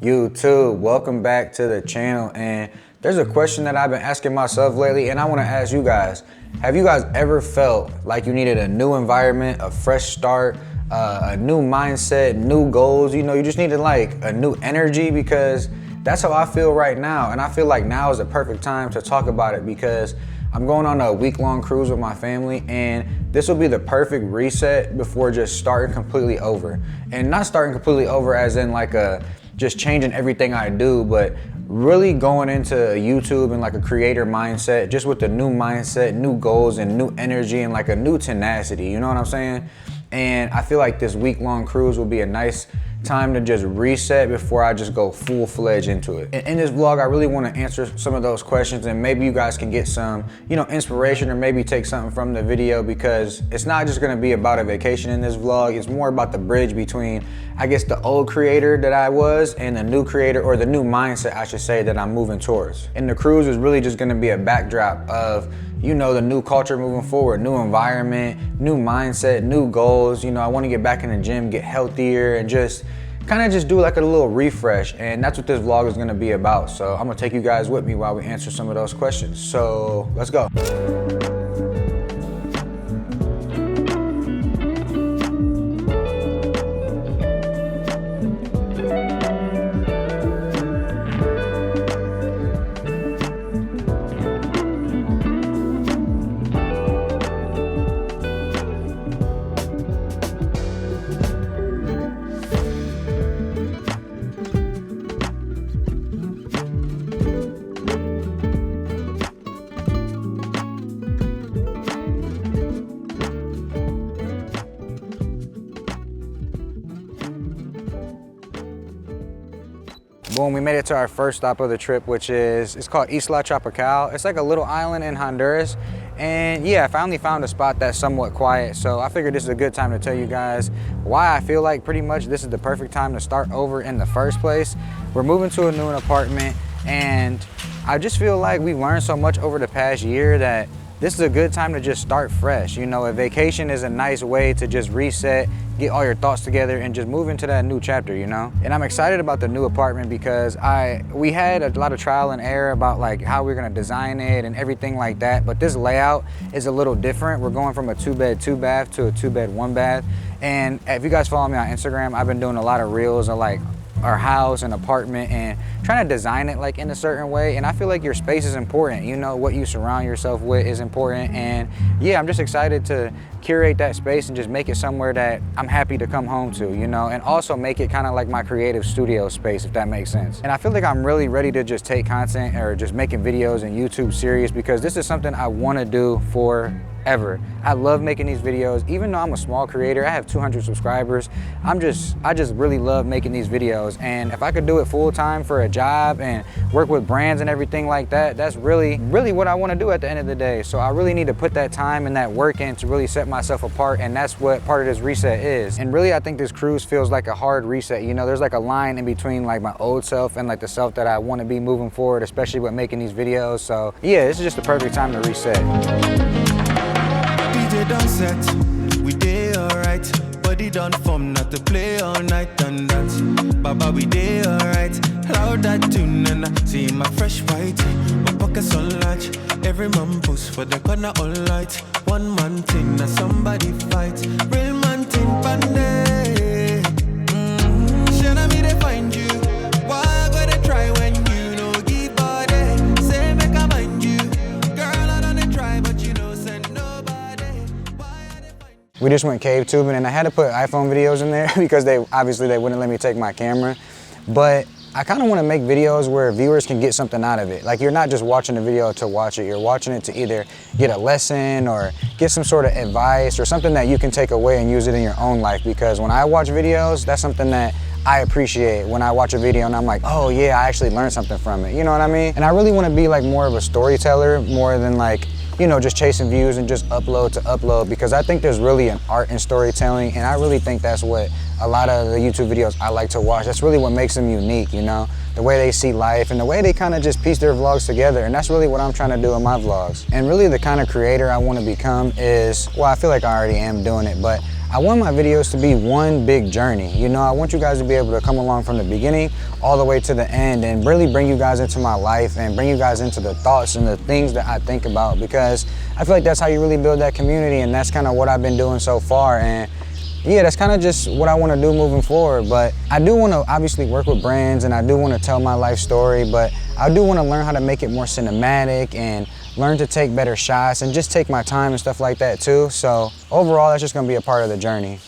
YouTube, welcome back to the channel. And there's a question that I've been asking myself lately, and I want to ask you guys. Have you guys ever felt like you needed a new environment, a fresh start, a new mindset, new goals? You know, you just needed like a new energy, because that's how I feel right now. And I feel like now is the perfect time to talk about it, because I'm going on a week-long cruise with my family, and this will be the perfect reset before just starting completely over. And not starting completely over as in like just changing everything I do, but really going into YouTube and like a creator mindset, just with a new mindset, new goals, and new energy, and like a new tenacity, you know what I'm saying? And I feel like this week-long cruise will be a nice time to just reset before I just go full-fledged into it. And in this vlog, I really want to answer some of those questions, and maybe you guys can get some, inspiration, or maybe take something from the video, because it's not just going to be about a vacation in this vlog. It's more about the bridge between, I guess, the old creator that I was and the new creator, or the new mindset, I should say, that I'm moving towards. And the cruise is really just going to be a backdrop of, the new culture moving forward, new environment, new mindset, new goals. I want to get back in the gym, get healthier, and just kind of just do like a little refresh. And that's what this vlog is going to be about. So I'm going to take you guys with me while we answer some of those questions. So let's go. Boom, we made it to our first stop of the trip, which it's called Isla Tropical. It's like a little island in Honduras. And yeah, I finally found a spot that's somewhat quiet. So I figured this is a good time to tell you guys why I feel like pretty much this is the perfect time to start over in the first place. We're moving to a new apartment, and I just feel like we've learned so much over the past year that this is a good time to just start fresh. A vacation is a nice way to just reset, get all your thoughts together, and just move into that new chapter, And I'm excited about the new apartment because we had a lot of trial and error about like how we're gonna design it and everything like that, but this layout is a little different. We're going from a 2-bed, 2-bath to a 2-bed, 1-bath. And if you guys follow me on Instagram, I've been doing a lot of reels of like our house and apartment and trying to design it like in a certain way. And I feel like your space is important. What you surround yourself with is important. And yeah, I'm just excited to curate that space and just make it somewhere that I'm happy to come home to, and also make it kind of like my creative studio space, if that makes sense. And I feel like I'm really ready to just take content or just making videos and YouTube serious, because this is something I want to do forever. I love making these videos. Even though I'm a small creator, I have 200 subscribers. I just really love making these videos. And if I could do it full time for a job and work with brands and everything like that, that's really what I want to do at the end of the day. So I really need to put that time and that work in to really set myself apart. And that's what part of this reset is. And really, I think this cruise feels like a hard reset. There's like a line in between like my old self and like the self that I want to be moving forward, especially with making these videos. So yeah, this is just the perfect time to reset. DJ done set, we day alright. Body done form not to play all night and that. Baba, we day alright. Loud that tune and I see my fresh white. My pockets on large. Every man post for the corner all light. One man thing, now somebody fight. Real man thing, pandey. Shana me they find you. Why I gotta try when you know give body? Say make I mind you. Girl, I don't try, but send nobody. We just went cave tubing, and I had to put iPhone videos in there because they wouldn't let me take my camera. But I kind of want to make videos where viewers can get something out of it. Like, you're not just watching a video to watch it. You're watching it to either get a lesson or get some sort of advice or something that you can take away and use it in your own life. Because when I watch videos, that's something that I appreciate. When I watch a video and I'm like, oh yeah, I actually learned something from it. You know what I mean? And I really want to be like more of a storyteller, more than like, just chasing views and just upload to upload, because I think there's really an art in storytelling, and I really think that's what a lot of the YouTube videos I like to watch, that's really what makes them unique, the way they see life and the way they kind of just piece their vlogs together. And that's really what I'm trying to do in my vlogs. And really the kind of creator I want to become is, well, I feel like I already am doing it, but I want my videos to be one big journey. You know, I want you guys to be able to come along from the beginning all the way to the end and really bring you guys into my life and bring you guys into the thoughts and the things that I think about, because I feel like that's how you really build that community, and that's kind of what I've been doing so far. And yeah, that's kind of just what I want to do moving forward. But I do want to obviously work with brands, and I do want to tell my life story, but I do want to learn how to make it more cinematic and learn to take better shots and just take my time and stuff like that too. So overall, that's just going to be a part of the journey.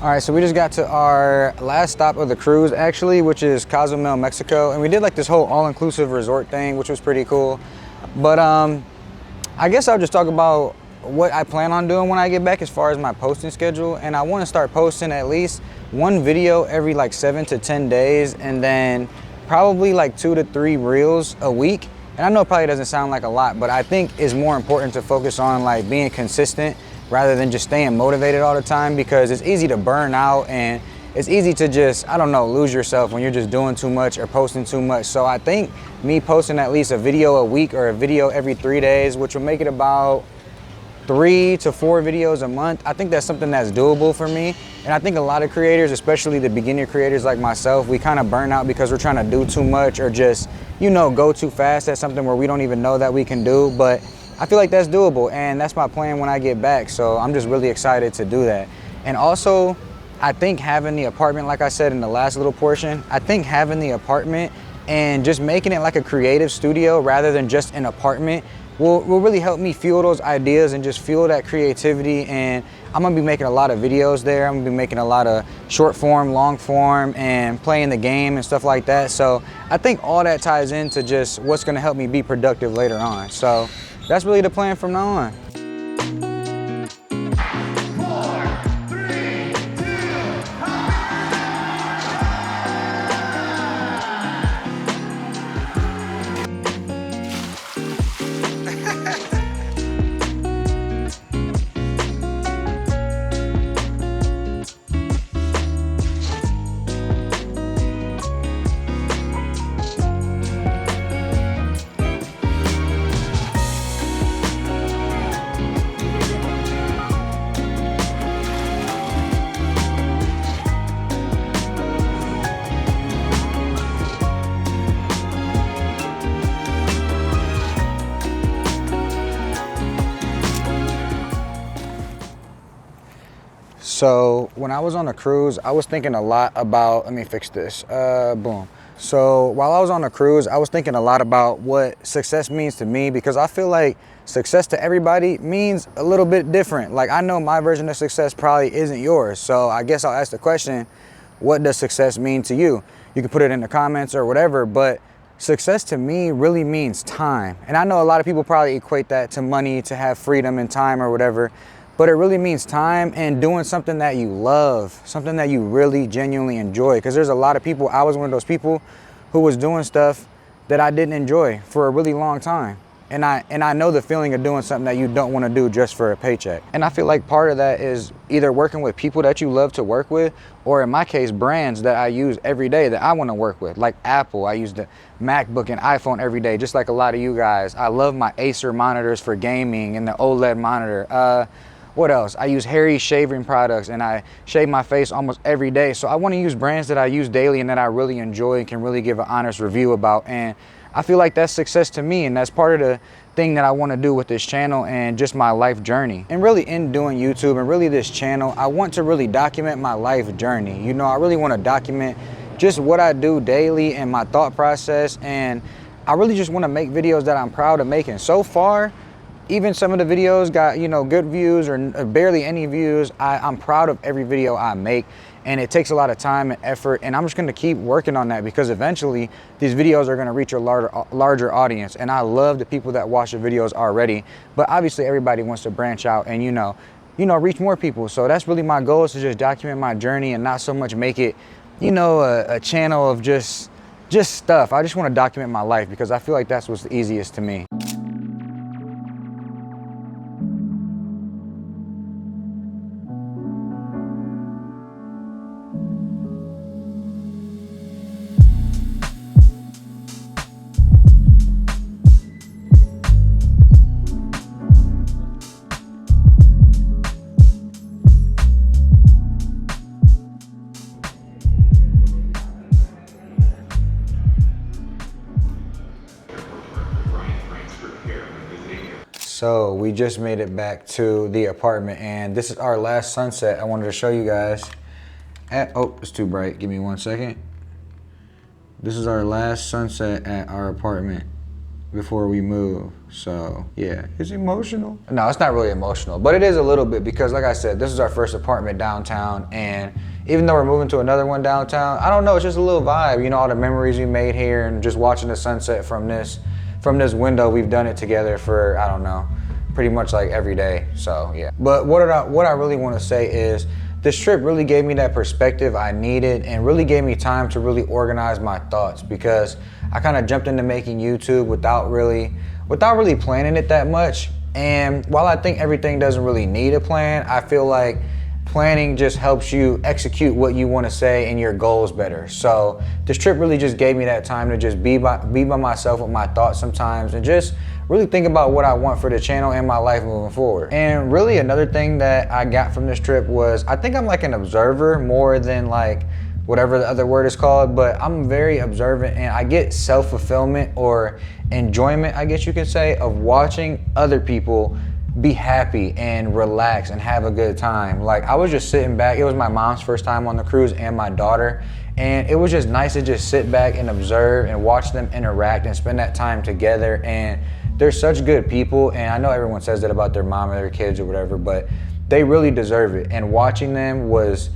All right, so we just got to our last stop of the cruise actually, which is Cozumel, Mexico. And we did like this whole all-inclusive resort thing, which was pretty cool. But I guess I'll just talk about what I plan on doing when I get back as far as my posting schedule. And I want to start posting at least one video every like 7 to 10 days, and then probably like 2 to 3 reels a week. And I know it probably doesn't sound like a lot, but I think it's more important to focus on like being consistent rather than just staying motivated all the time, because it's easy to burn out and it's easy to just, I don't know, lose yourself when you're just doing too much or posting too much. So I think me posting at least a video a week or a video every 3 days, which will make it about 3 to 4 videos a month, I think that's something that's doable for me. And I think a lot of creators, especially the beginner creators like myself, we kind of burn out because we're trying to do too much or just, you know, go too fast at something where we don't even know that we can do. But I feel like that's doable, and that's my plan when I get back. So I'm just really excited to do that. And also, I think having the apartment, like I said in the last little portion, I think having the apartment and just making it like a creative studio rather than just an apartment will really help me fuel those ideas and just fuel that creativity. And I'm gonna be making a lot of videos there. I'm gonna be making a lot of short form, long form, and playing the game and stuff like that. So I think all that ties into just what's gonna help me be productive later on. So that's really the plan from now on. So when I was on the cruise, I was thinking a lot about, let me fix this, boom. So while I was on the cruise, I was thinking a lot about what success means to me, because I feel like success to everybody means a little bit different. Like, I know my version of success probably isn't yours. So I guess I'll ask the question, what does success mean to you? You can put it in the comments or whatever, but success to me really means time. And I know a lot of people probably equate that to money, to have freedom and time or whatever, but it really means time and doing something that you love, something that you really genuinely enjoy. Because there's a lot of people, I was one of those people who was doing stuff that I didn't enjoy for a really long time. And I know the feeling of doing something that you don't want to do just for a paycheck. And I feel like part of that is either working with people that you love to work with, or in my case, brands that I use every day that I want to work with. Like Apple, I use the MacBook and iPhone every day, just like a lot of you guys. I love my Acer monitors for gaming and the OLED monitor. What else? I use Harry's shaving products, and I shave my face almost every day. So I want to use brands that I use daily and that I really enjoy and can really give an honest review about. And I feel like that's success to me, and that's part of the thing that I want to do with this channel and just my life journey. And really, in doing YouTube and really this channel, I want to really document my life journey. You know, I really want to document just what I do daily and my thought process. And I really just want to make videos that I'm proud of making. So far, even some of the videos got, you know, good views or barely any views. I'm proud of every video I make, and it takes a lot of time and effort, and I'm just gonna keep working on that, because eventually these videos are gonna reach a larger audience. And I love the people that watch the videos already, but obviously everybody wants to branch out and, you know, you know, reach more people. So that's really my goal, is to just document my journey and not so much make it, you know, a channel of just stuff. I just want to document my life because I feel like that's what's the easiest to me. So we just made it back to the apartment, and this is our last sunset. I wanted to show you guys. Oh, it's too bright. Give me 1 second. This is our last sunset at our apartment before we move. So yeah, it's emotional. No, it's not really emotional, but it is a little bit, because like I said, this is our first apartment downtown, and even though we're moving to another one downtown, I don't know, it's just a little vibe. You know, all the memories we made here and just watching the sunset from this window. We've done it together for, I don't know, pretty much like every day. So yeah. But what I really want to say is, this trip really gave me that perspective I needed, and really gave me time to really organize my thoughts, because I kind of jumped into making YouTube without really planning it that much. And while I think everything doesn't really need a plan, I feel like planning just helps you execute what you want to say and your goals better. So this trip really just gave me that time to just be by myself with my thoughts sometimes, and just really think about what I want for the channel and my life moving forward. And really another thing that I got from this trip was, I think I'm like an observer more than like whatever the other word is called, but I'm very observant, and I get self-fulfillment or enjoyment, I guess you could say, of watching other people be happy and relax and have a good time. Like, I was just sitting back. It was my mom's first time on the cruise, and my daughter, and it was just nice to just sit back and observe and watch them interact and spend that time together. And they're such good people, and I know everyone says that about their mom or their kids or whatever, but they really deserve it. And watching them was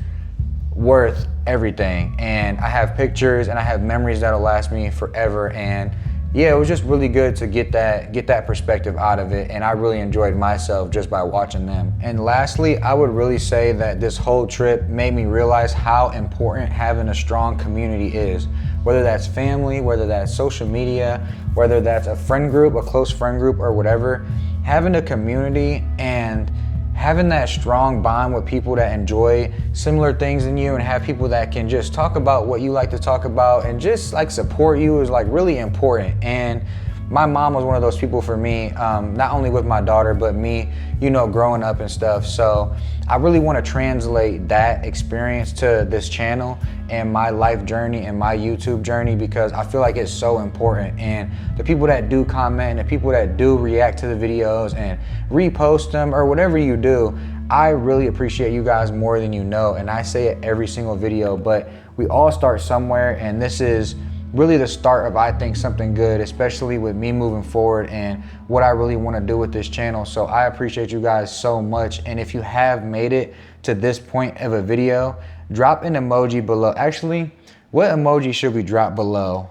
worth everything. And I have pictures and I have memories that'll last me forever. And yeah, it was just really good to get that perspective out of it, and I really enjoyed myself just by watching them. And lastly, I would really say that this whole trip made me realize how important having a strong community is. Whether that's family, whether that's social media, whether that's a friend group, a close friend group or whatever, having a community and having that strong bond with people that enjoy similar things than you, and have people that can just talk about what you like to talk about and just like support you, is like really important. And my mom was one of those people for me, not only with my daughter, but me, you know, growing up and stuff. So I really want to translate that experience to this channel and my life journey and my YouTube journey, because I feel like it's so important. And the people that do comment and the people that do react to the videos and repost them or whatever you do, I really appreciate you guys more than you know. And I say it every single video, but we all start somewhere, and this is really the start of, I think, something good, especially with me moving forward and what I really want to do with this channel. So I appreciate you guys so much. And if you have made it to this point of a video, drop an emoji below. Actually, what emoji should we drop below?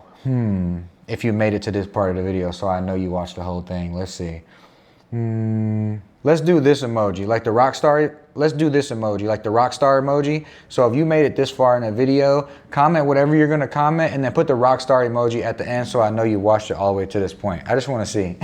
If you made it to this part of the video, so I know you watched the whole thing. Let's see. Let's do this emoji, like the rock star. Let's do this emoji, like the rock star emoji. So if you made it this far in a video, comment whatever you're gonna comment, and then put the rock star emoji at the end, so I know you watched it all the way to this point. I just wanna see.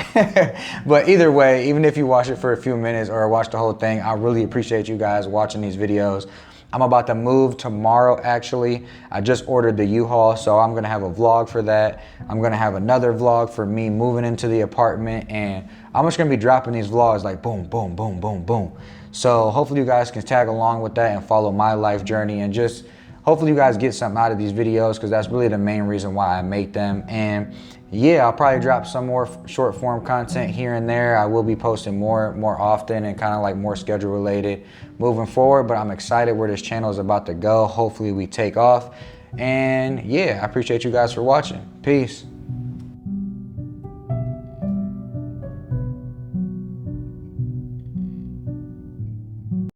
But either way, even if you watch it for a few minutes or watch the whole thing, I really appreciate you guys watching these videos. I'm about to move tomorrow, actually. I just ordered the U-Haul, so I'm gonna have a vlog for that. I'm gonna have another vlog for me moving into the apartment, and I'm just gonna be dropping these vlogs like boom, boom, boom, boom, boom. So hopefully you guys can tag along with that and follow my life journey, and just hopefully you guys get something out of these videos, because that's really the main reason why I make them. And yeah, I'll probably drop some more short form content here and there. I will be posting more often and kind of like more schedule related moving forward, but I'm excited where this channel is about to go. Hopefully we take off. And yeah, I appreciate you guys for watching. Peace.